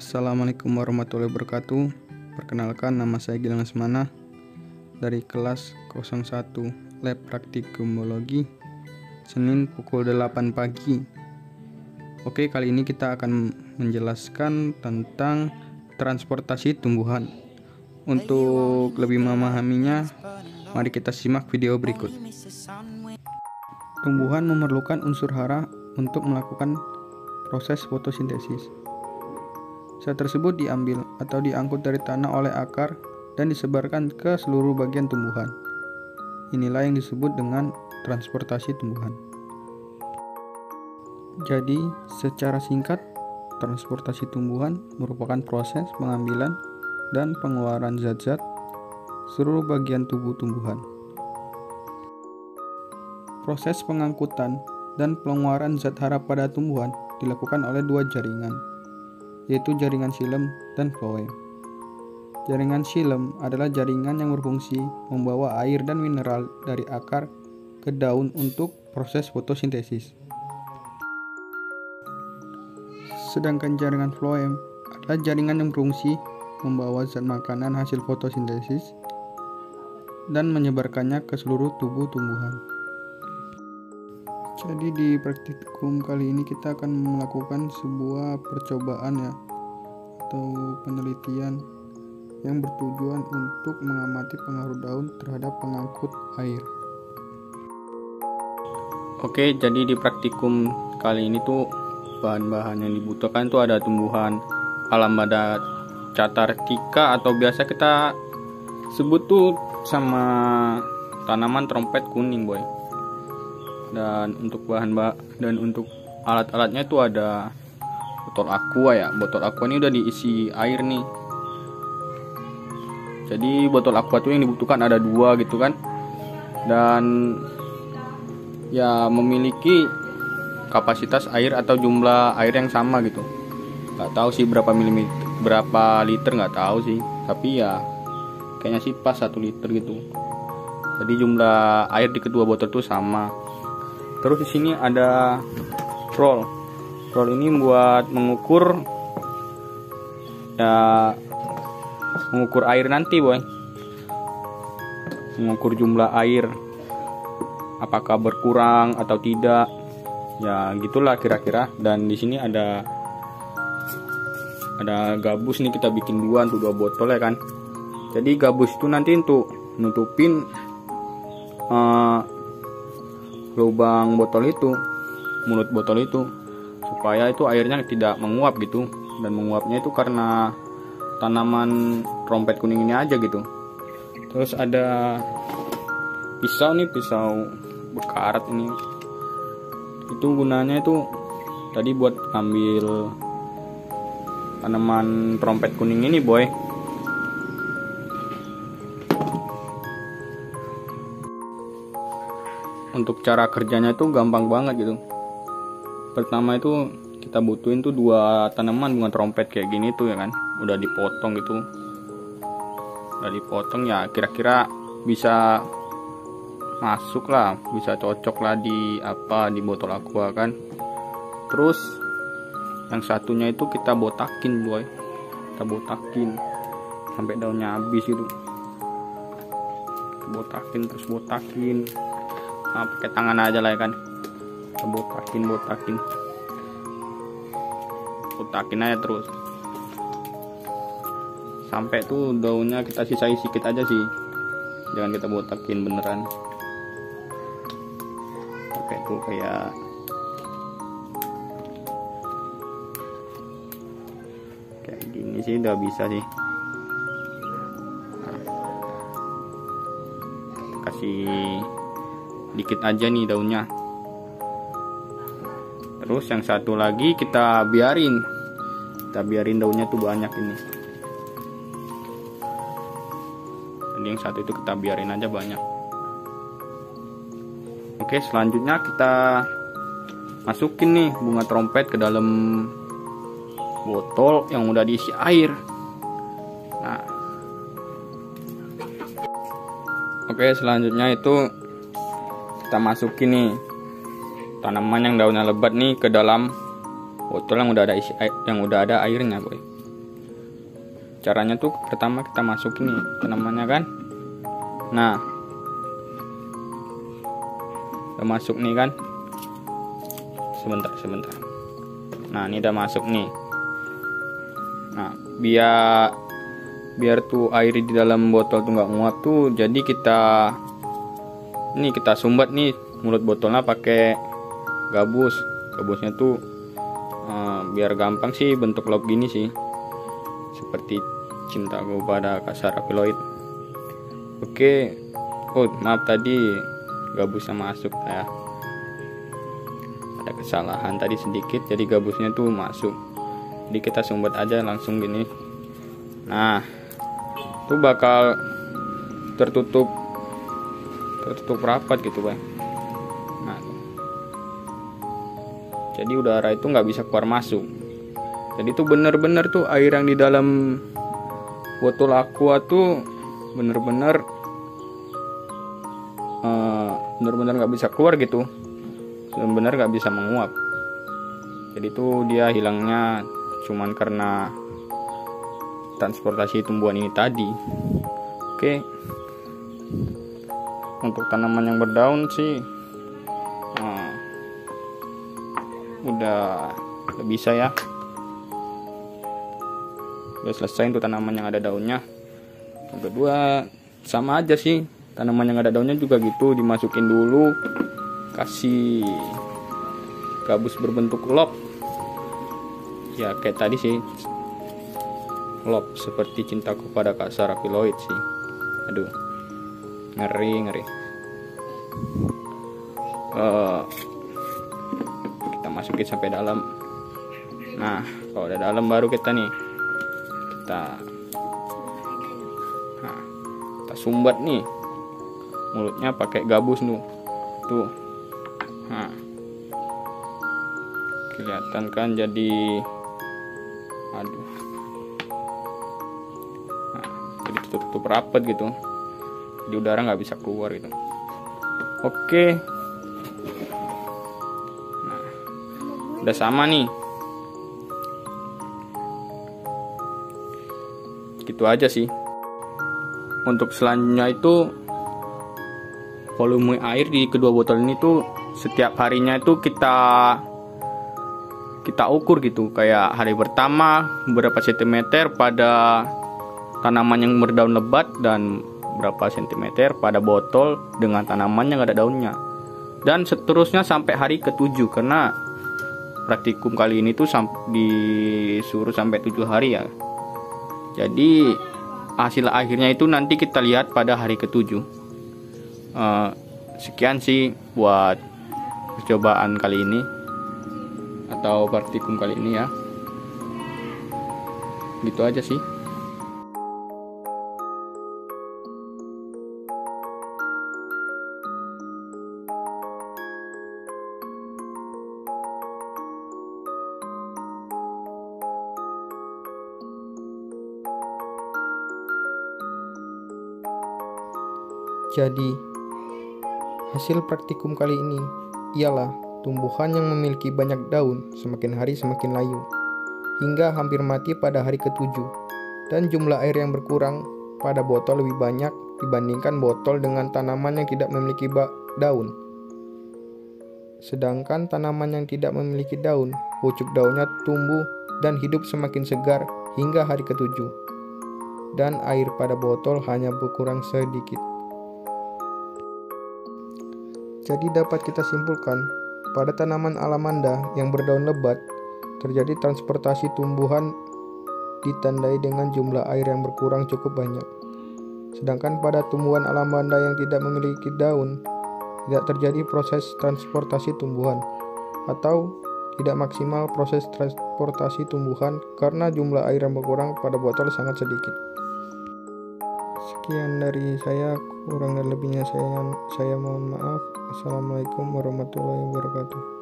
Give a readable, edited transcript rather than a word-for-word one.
Assalamualaikum warahmatullahi wabarakatuh. Perkenalkan, nama saya Gilang Lesmana dari kelas 01 Lab Praktikum Biologi, Senin pukul 8 pagi. Oke, kali ini kita akan menjelaskan tentang transportasi tumbuhan. Untuk lebih memahaminya, mari kita simak video berikut. Tumbuhan memerlukan unsur hara untuk melakukan proses fotosintesis. Zat tersebut diambil atau diangkut dari tanah oleh akar dan disebarkan ke seluruh bagian tumbuhan. Inilah yang disebut dengan transportasi tumbuhan. Jadi, secara singkat, transportasi tumbuhan merupakan proses pengambilan dan pengeluaran zat-zat seluruh bagian tubuh tumbuhan. Proses pengangkutan dan pengeluaran zat hara pada tumbuhan dilakukan oleh dua jaringan, yaitu jaringan xilem dan floem. Jaringan xilem adalah jaringan yang berfungsi membawa air dan mineral dari akar ke daun untuk proses fotosintesis. Sedangkan jaringan floem adalah jaringan yang berfungsi membawa zat makanan hasil fotosintesis dan menyebarkannya ke seluruh tubuh tumbuhan. Jadi di praktikum kali ini kita akan melakukan sebuah percobaan atau penelitian yang bertujuan untuk mengamati pengaruh daun terhadap pengangkut air. Oke, jadi di praktikum kali ini tuh bahan-bahan yang dibutuhkan tuh ada tumbuhan Alamanda Cathartica atau biasa kita sebut tuh sama tanaman trompet kuning, boy. Dan untuk untuk alat-alatnya itu ada botol aqua ya. Botol aqua ini udah diisi air nih. Jadi botol aqua tuh yang dibutuhkan ada dua gitu kan. Dan ya memiliki kapasitas air atau jumlah air yang sama gitu. Nggak tahu sih berapa liter nggak tahu sih. Tapi ya kayaknya sih pas 1 liter gitu. Jadi jumlah air di kedua botol tuh sama. Terus di sini ada roll. Roll ini buat mengukur air nanti, boy. Mengukur jumlah air apakah berkurang atau tidak. Ya, gitulah kira-kira. Dan di sini ada gabus nih, kita bikin untuk 2 botol ya kan. Jadi gabus itu nanti untuk nutupin lubang mulut botol itu, supaya itu airnya tidak menguap gitu. Dan menguapnya itu karena tanaman trompet kuning ini aja gitu. Terus ada pisau berkarat ini. Itu gunanya itu tadi buat ambil tanaman trompet kuning ini, boy. Untuk cara kerjanya itu gampang banget gitu. Pertama itu kita butuhin tuh 2 tanaman bunga trompet kayak gini tuh ya kan. Udah dipotong gitu. Udah dipotong ya, kira-kira bisa masuk lah, bisa cocok lah di botol aqua kan. Terus yang satunya itu kita botakin, boy. Kita botakin sampai daunnya habis gitu. Botakin. Pakai tangan aja lah ya kan. Botakin aja terus sampai tuh daunnya kita sisain sedikit aja sih, jangan kita botakin beneran. Pakai tuh kayak gini sih udah bisa sih. Kasih dikit aja nih daunnya. Terus yang satu lagi kita biarin daunnya tuh banyak ini. Jadi yang satu itu kita biarin aja banyak. Oke, selanjutnya kita masukin nih bunga trompet ke dalam botol yang udah diisi air. Nah, oke, selanjutnya itu kita masukin nih tanaman yang daunnya lebat nih ke dalam botol yang udah ada airnya, boy. caranya tuh pertama kita masukin nih tanamannya kan. Nah, udah masuk nih kan. Sebentar. Nah, ini udah masuk nih. Nah, biar tuh air di dalam botol tuh nggak nguap tuh, jadi kita sumbat nih mulut botolnya pakai gabusnya tuh biar gampang sih bentuk lop gini sih, seperti Cintaku Pada Kak Sarah Piloid. Oke. Oh maaf, tadi gabusnya masuk ya, ada kesalahan tadi sedikit, jadi gabusnya tuh masuk, jadi kita sumbat aja langsung gini. Nah, itu bakal tertutup rapat gitu Bang. Nah, jadi udara itu nggak bisa keluar masuk. Jadi itu bener-bener tuh air yang di dalam botol aqua tuh bener-bener nggak bisa keluar gitu, bener-bener nggak bisa menguap. Jadi tuh dia hilangnya cuman karena transportasi tumbuhan ini tadi. Oke. Untuk tanaman yang berdaun sih udah bisa ya, udah selesai untuk tanaman yang ada daunnya. Yang kedua sama aja sih, tanaman yang ada daunnya juga gitu, dimasukin dulu, kasih gabus berbentuk lop ya kayak tadi sih, lop seperti Cintaku Pada Kak Sarah Piloid sih. Aduh, ngeri. Kita masukin sampai dalam. Nah, kalau udah dalam baru kita sumbat nih mulutnya pakai gabus tuh. Nah, kelihatan kan jadi jadi tutup rapat gitu, jadi udara nggak bisa keluar gitu. Oke. Nah, udah sama nih, gitu aja sih. Untuk selanjutnya itu volume air di kedua botol ini tuh setiap harinya itu kita ukur gitu, kayak hari pertama berapa sentimeter pada tanaman yang berdaun lebat dan berapa sentimeter pada botol dengan tanaman yang ada daunnya, dan seterusnya sampai hari ke-7, karena praktikum kali ini tuh disuruh sampai 7 hari ya. Jadi hasil akhirnya itu nanti kita lihat pada hari ke-7. Sekian sih buat percobaan kali ini atau praktikum kali ini ya. Gitu aja sih. Jadi, hasil praktikum kali ini ialah tumbuhan yang memiliki banyak daun semakin hari semakin layu, hingga hampir mati pada hari ke-7, dan jumlah air yang berkurang pada botol lebih banyak dibandingkan botol dengan tanaman yang tidak memiliki daun. Sedangkan tanaman yang tidak memiliki daun, pucuk daunnya tumbuh dan hidup semakin segar hingga hari ke-7, dan air pada botol hanya berkurang sedikit. Jadi dapat kita simpulkan, pada tanaman alamanda yang berdaun lebat, terjadi transportasi tumbuhan ditandai dengan jumlah air yang berkurang cukup banyak. Sedangkan pada tumbuhan alamanda yang tidak memiliki daun, tidak terjadi proses transportasi tumbuhan, atau tidak maksimal proses transportasi tumbuhan karena jumlah air yang berkurang pada botol sangat sedikit. Sekian dari saya, kurang dan lebihnya saya mohon maaf. Assalamualaikum warahmatullahi wabarakatuh.